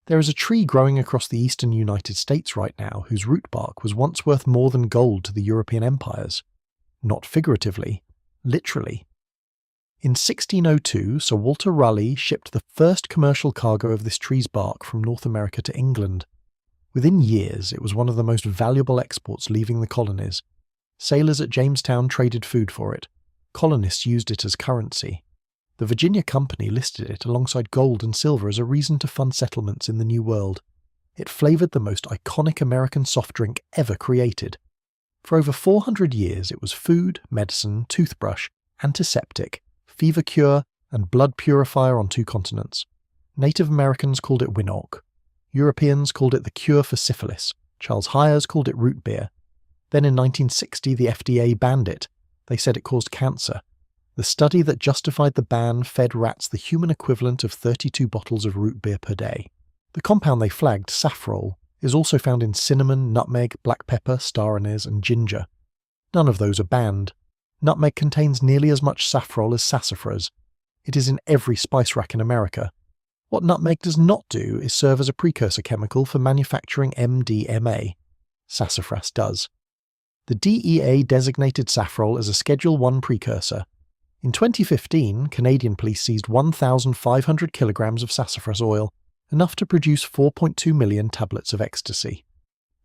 There is a tree growing across the eastern United States right now whose root bark was once worth more than gold to the European empires. Not figuratively, literally. In 1602, Sir Walter Raleigh shipped the first commercial cargo of this tree's bark from North America to England. Within years, it was one of the most valuable exports leaving the colonies. Sailors at Jamestown traded food for it. Colonists used it as currency. The Virginia Company listed it alongside gold and silver as a reason to fund settlements in the New World. It flavoured the most iconic American soft drink ever created. For over 400 years, it was food, medicine, toothbrush, antiseptic, fever cure, and blood purifier on 2 continents. Native Americans called it Winoc. Europeans called it the cure for syphilis. Charles Hyers called it root beer. Then in 1960, the FDA banned it. They said it caused cancer. The study that justified the ban fed rats the human equivalent of 32 bottles of root beer per day. The compound they flagged, Safrole, is also found in cinnamon, nutmeg, black pepper, star anise, and ginger. None of those are banned. Nutmeg contains nearly as much Safrole as Sassafras. It is in every spice rack in America. What nutmeg does not do is serve as a precursor chemical for manufacturing MDMA. Sassafras does. The DEA designated Safrole as a Schedule I precursor. In 2015, Canadian police seized 1,500 kilograms of sassafras oil, enough to produce 4.2 million tablets of ecstasy.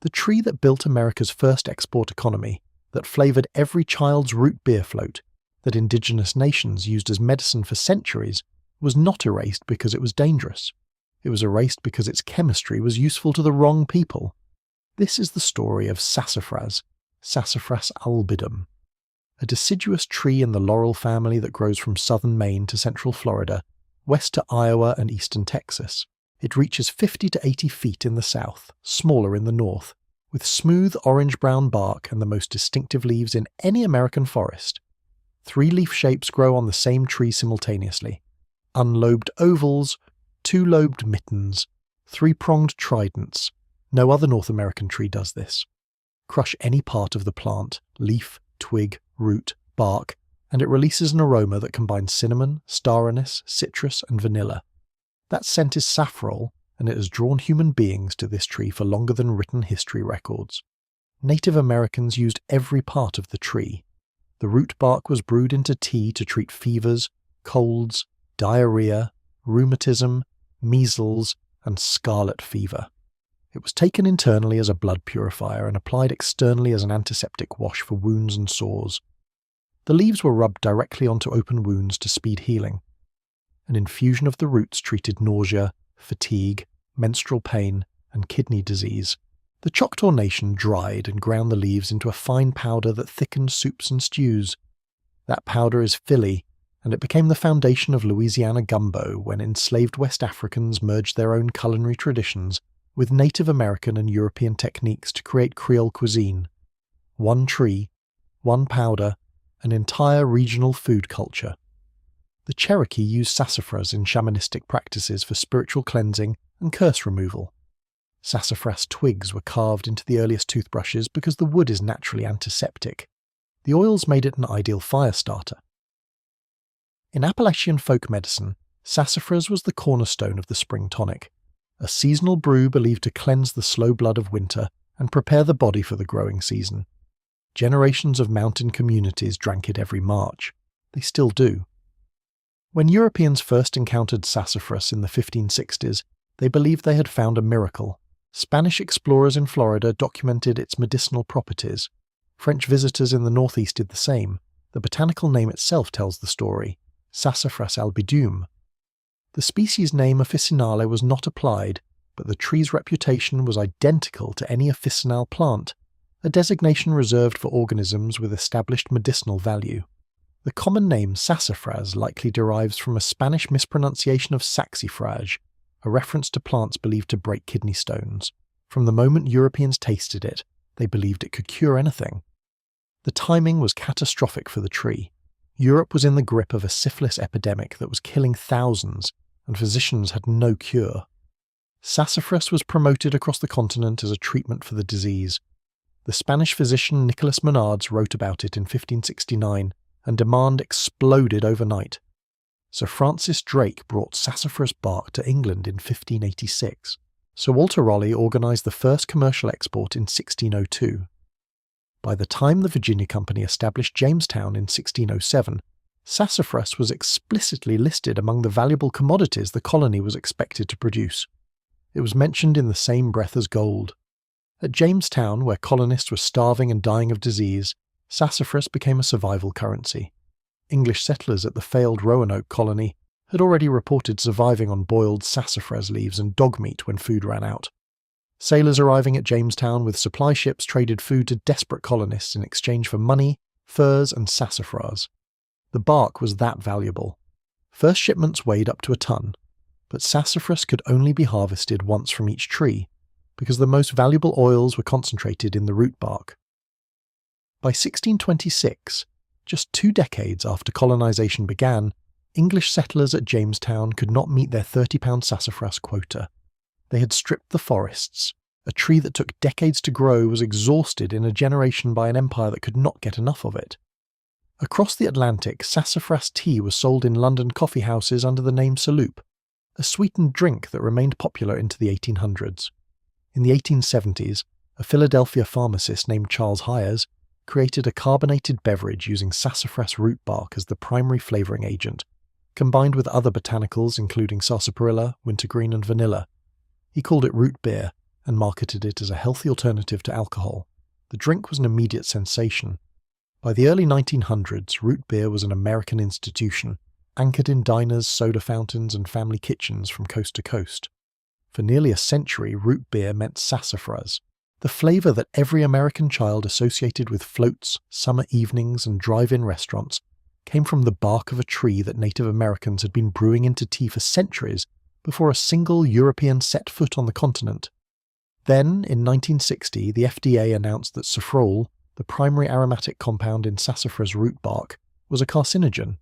The tree that built America's first export economy, that flavoured every child's root beer float, that indigenous nations used as medicine for centuries, was not erased because it was dangerous. It was erased because its chemistry was useful to the wrong people. This is the story of Sassafras, Sassafras albidum, a deciduous tree in the laurel family that grows from southern Maine to central Florida, west to Iowa and eastern Texas. It reaches 50 to 80 feet in the south, smaller in the north, with smooth orange-brown bark and the most distinctive leaves in any American forest. 3 leaf shapes grow on the same tree simultaneously. Unlobed ovals, 2-lobed mittens, 3-pronged tridents. No other North American tree does this. Crush any part of the plant, leaf, twig, root, bark, and it releases an aroma that combines cinnamon, star anise, citrus, and vanilla. That scent is Safrole, and it has drawn human beings to this tree for longer than written history records. Native Americans used every part of the tree. The root bark was brewed into tea to treat fevers, colds, diarrhea, rheumatism, measles, and scarlet fever. It was taken internally as a blood purifier and applied externally as an antiseptic wash for wounds and sores. The leaves were rubbed directly onto open wounds to speed healing. An infusion of the roots treated nausea, fatigue, menstrual pain, and kidney disease. The Choctaw Nation dried and ground the leaves into a fine powder that thickened soups and stews. That powder is fili, and it became the foundation of Louisiana gumbo when enslaved West Africans merged their own culinary traditions with Native American and European techniques to create Creole cuisine. One tree, one powder, an entire regional food culture. The Cherokee used sassafras in shamanistic practices for spiritual cleansing and curse removal. Sassafras twigs were carved into the earliest toothbrushes because the wood is naturally antiseptic. The oils made it an ideal fire starter. In Appalachian folk medicine, sassafras was the cornerstone of the spring tonic, a seasonal brew believed to cleanse the slow blood of winter and prepare the body for the growing season. Generations of mountain communities drank it every March. They still do. When Europeans first encountered sassafras in the 1560s, they believed they had found a miracle. Spanish explorers in Florida documented its medicinal properties. French visitors in the northeast did the same. The botanical name itself tells the story, Sassafras albidum. The species name officinale was not applied, but the tree's reputation was identical to any officinal plant, a designation reserved for organisms with established medicinal value. The common name sassafras likely derives from a Spanish mispronunciation of saxifrage, a reference to plants believed to break kidney stones. From the moment Europeans tasted it, they believed it could cure anything. The timing was catastrophic for the tree. Europe was in the grip of a syphilis epidemic that was killing thousands, and physicians had no cure. Sassafras was promoted across the continent as a treatment for the disease. The Spanish physician Nicolas Menards wrote about it in 1569, and demand exploded overnight. Sir Francis Drake brought sassafras bark to England in 1586. Sir Walter Raleigh organised the first commercial export in 1602. By the time the Virginia Company established Jamestown in 1607, sassafras was explicitly listed among the valuable commodities the colony was expected to produce. It was mentioned in the same breath as gold. At Jamestown, where colonists were starving and dying of disease, sassafras became a survival currency. English settlers at the failed Roanoke colony had already reported surviving on boiled sassafras leaves and dog meat when food ran out. Sailors arriving at Jamestown with supply ships traded food to desperate colonists in exchange for money, furs, and sassafras. The bark was that valuable. First shipments weighed up to a ton, but sassafras could only be harvested once from each tree, because the most valuable oils were concentrated in the root bark. By 1626, just 2 decades after colonization began, English settlers at Jamestown could not meet their 30-pound sassafras quota. They had stripped the forests. A tree that took decades to grow was exhausted in a generation by an empire that could not get enough of it. Across the Atlantic, sassafras tea was sold in London coffee houses under the name Saloop, a sweetened drink that remained popular into the 1800s. In the 1870s, a Philadelphia pharmacist named Charles Hyers created a carbonated beverage using sassafras root bark as the primary flavouring agent, combined with other botanicals including sarsaparilla, wintergreen and vanilla. He called it root beer and marketed it as a healthy alternative to alcohol. The drink was an immediate sensation. By the early 1900s, root beer was an American institution, anchored in diners, soda fountains and family kitchens from coast to coast. For nearly a century, root beer meant sassafras, the flavour that every American child associated with floats, summer evenings and drive-in restaurants came from the bark of a tree that Native Americans had been brewing into tea for centuries before a single European set foot on the continent. Then, in 1960, the FDA announced that Safrole, the primary aromatic compound in sassafras root bark, was a carcinogen.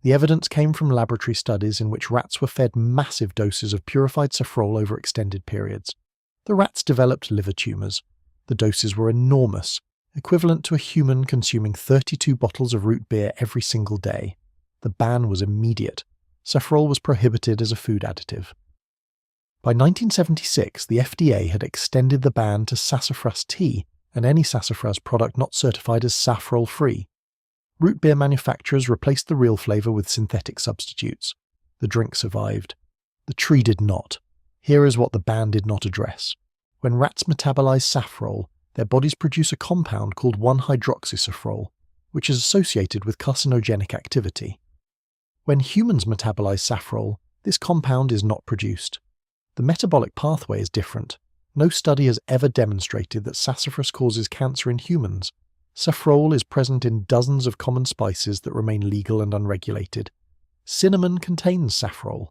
The evidence came from laboratory studies in which rats were fed massive doses of purified Safrole over extended periods. The rats developed liver tumours. The doses were enormous, equivalent to a human consuming 32 bottles of root beer every single day. The ban was immediate. Safrole was prohibited as a food additive. By 1976, the FDA had extended the ban to sassafras tea and any sassafras product not certified as Safrole-free. Root beer manufacturers replaced the real flavour with synthetic substitutes. The drink survived. The tree did not. Here is what the ban did not address. When rats metabolize Safrole, their bodies produce a compound called 1-hydroxysafrole, which is associated with carcinogenic activity. When humans metabolize Safrole, this compound is not produced. The metabolic pathway is different. No study has ever demonstrated that sassafras causes cancer in humans. Safrole is present in dozens of common spices that remain legal and unregulated. Cinnamon contains safrole.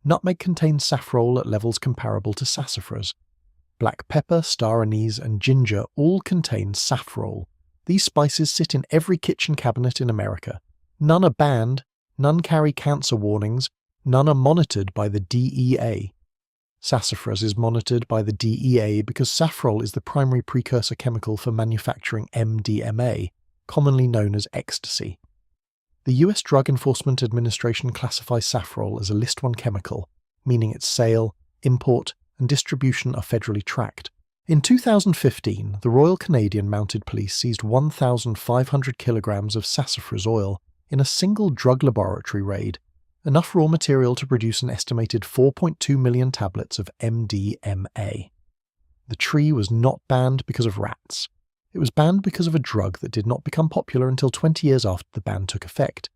Nutmeg contains safrole at levels comparable to sassafras. Black pepper, star anise, and ginger all contain safrole. These spices sit in every kitchen cabinet in America. None are banned, none carry cancer warnings, none are monitored by the DEA. Sassafras is monitored by the DEA because safrole is the primary precursor chemical for manufacturing MDMA, commonly known as ecstasy. The US Drug Enforcement Administration classifies safrole as a List 1 chemical, meaning its sale, import, and distribution are federally tracked. In 2015, the Royal Canadian Mounted Police seized 1,500 kilograms of sassafras oil in a single drug laboratory raid, enough raw material to produce an estimated 4.2 million tablets of MDMA. The tree was not banned because of rats. It was banned because of a drug that did not become popular until 20 years after the ban took effect.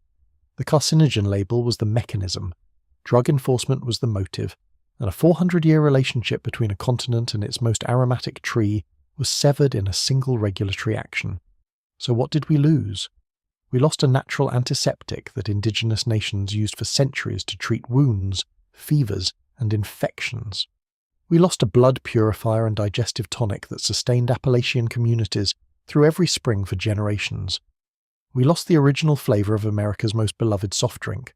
The carcinogen label was the mechanism, drug enforcement was the motive, and a 400-year relationship between a continent and its most aromatic tree was severed in a single regulatory action. So what did we lose? We lost a natural antiseptic that indigenous nations used for centuries to treat wounds, fevers, and infections. We lost a blood purifier and digestive tonic that sustained Appalachian communities through every spring for generations. We lost the original flavour of America's most beloved soft drink.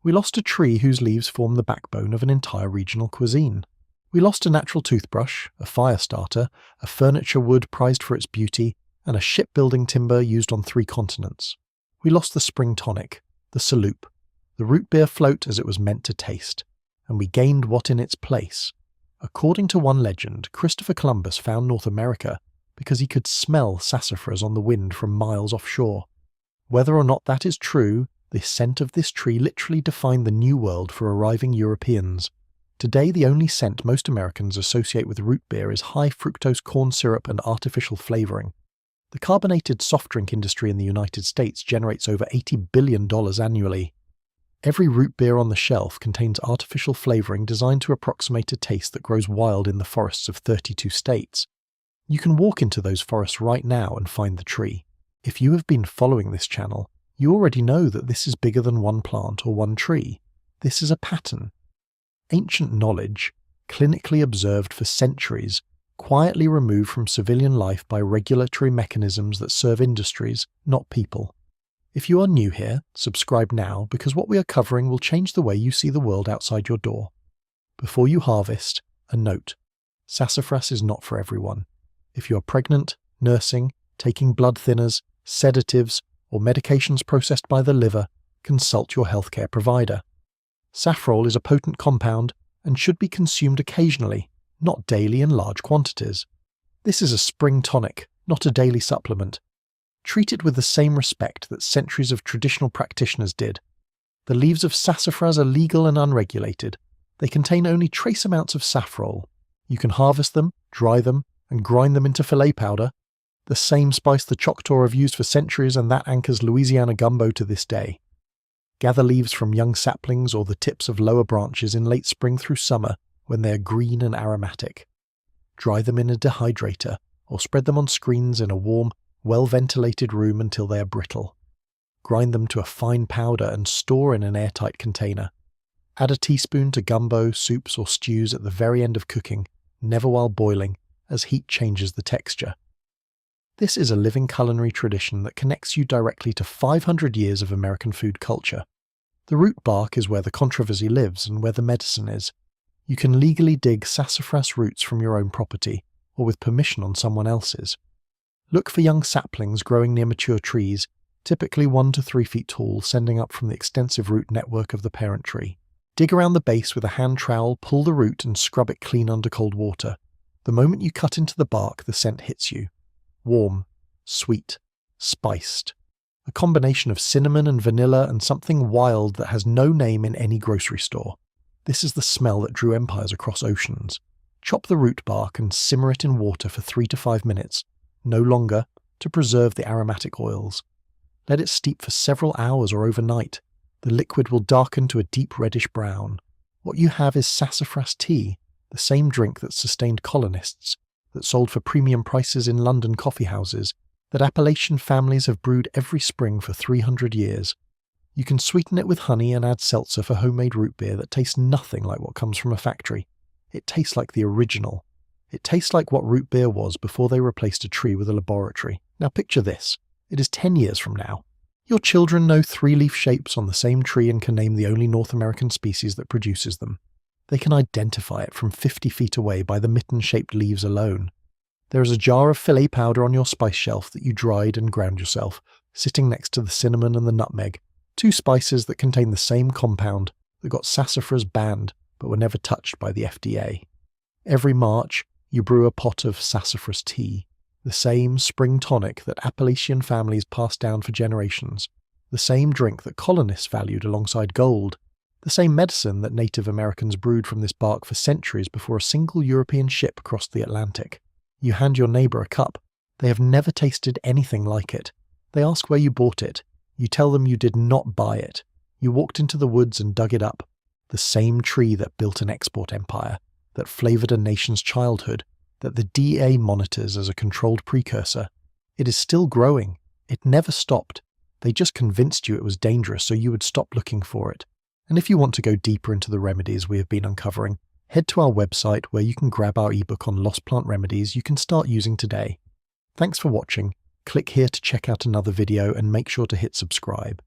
We lost a tree whose leaves form the backbone of an entire regional cuisine. We lost a natural toothbrush, a fire starter, a furniture wood prized for its beauty, and a shipbuilding timber used on 3 continents. We lost the spring tonic, the Saloop, the root beer float as it was meant to taste, and we gained what in its place? According to one legend, Christopher Columbus found North America because he could smell sassafras on the wind from miles offshore. Whether or not that is true, the scent of this tree literally defined the New World for arriving Europeans. Today, the only scent most Americans associate with root beer is high fructose corn syrup and artificial flavoring. The carbonated soft drink industry in the United States generates over $80 billion annually. Every root beer on the shelf contains artificial flavoring designed to approximate a taste that grows wild in the forests of 32 states. You can walk into those forests right now and find the tree. If you have been following this channel, you already know that this is bigger than one plant or one tree. This is a pattern. Ancient knowledge, clinically observed for centuries, quietly removed from civilian life by regulatory mechanisms that serve industries, not people. If you are new here, subscribe now because what we are covering will change the way you see the world outside your door. Before you harvest, a note. Sassafras is not for everyone. If you are pregnant, nursing, taking blood thinners, sedatives, or medications processed by the liver, consult your healthcare provider. Safrole is a potent compound and should be consumed occasionally, not daily in large quantities. This is a spring tonic, not a daily supplement. Treat it with the same respect that centuries of traditional practitioners did. The leaves of sassafras are legal and unregulated. They contain only trace amounts of safrole. You can harvest them, dry them, and grind them into filet powder. The same spice the Choctaw have used for centuries and that anchors Louisiana gumbo to this day. Gather leaves from young saplings or the tips of lower branches in late spring through summer when they are green and aromatic. Dry them in a dehydrator or spread them on screens in a warm, well-ventilated room until they are brittle. Grind them to a fine powder and store in an airtight container. Add a teaspoon to gumbo, soups or stews at the very end of cooking, never while boiling, as heat changes the texture. This is a living culinary tradition that connects you directly to 500 years of American food culture. The root bark is where the controversy lives and where the medicine is. You can legally dig sassafras roots from your own property, or with permission on someone else's. Look for young saplings growing near mature trees, typically 1 to 3 feet tall, sending up from the extensive root network of the parent tree. Dig around the base with a hand trowel, pull the root and scrub it clean under cold water. The moment you cut into the bark, the scent hits you. Warm, sweet, spiced. A combination of cinnamon and vanilla and something wild that has no name in any grocery store. This is the smell that drew empires across oceans. Chop the root bark and simmer it in water for 3 to 5 minutes, no longer, to preserve the aromatic oils. Let it steep for several hours or overnight. The liquid will darken to a deep reddish brown. What you have is sassafras tea, the same drink that sustained colonists, that sold for premium prices in London coffee houses, that Appalachian families have brewed every spring for 300 years. You can sweeten it with honey and add seltzer for homemade root beer that tastes nothing like what comes from a factory. It tastes like the original. It tastes like what root beer was before they replaced a tree with a laboratory. Now picture this. It is 10 years from now. Your children know 3-leaf shapes on the same tree and can name the only North American species that produces them. They can identify it from 50 feet away by the mitten-shaped leaves alone. There is a jar of filet powder on your spice shelf that you dried and ground yourself, sitting next to the cinnamon and the nutmeg, 2 spices that contain the same compound that got sassafras banned but were never touched by the FDA. Every March, you brew a pot of sassafras tea, the same spring tonic that Appalachian families passed down for generations, the same drink that colonists valued alongside gold, the same medicine that Native Americans brewed from this bark for centuries before a single European ship crossed the Atlantic. You hand your neighbour a cup. They have never tasted anything like it. They ask where you bought it. You tell them you did not buy it. You walked into the woods and dug it up. The same tree that built an export empire, that flavoured a nation's childhood, that the DA monitors as a controlled precursor. It is still growing. It never stopped. They just convinced you it was dangerous so you would stop looking for it. And if you want to go deeper into the remedies we have been uncovering, head to our website where you can grab our ebook on lost plant remedies you can start using today. Thanks for watching. Click here to check out another video and make sure to hit subscribe.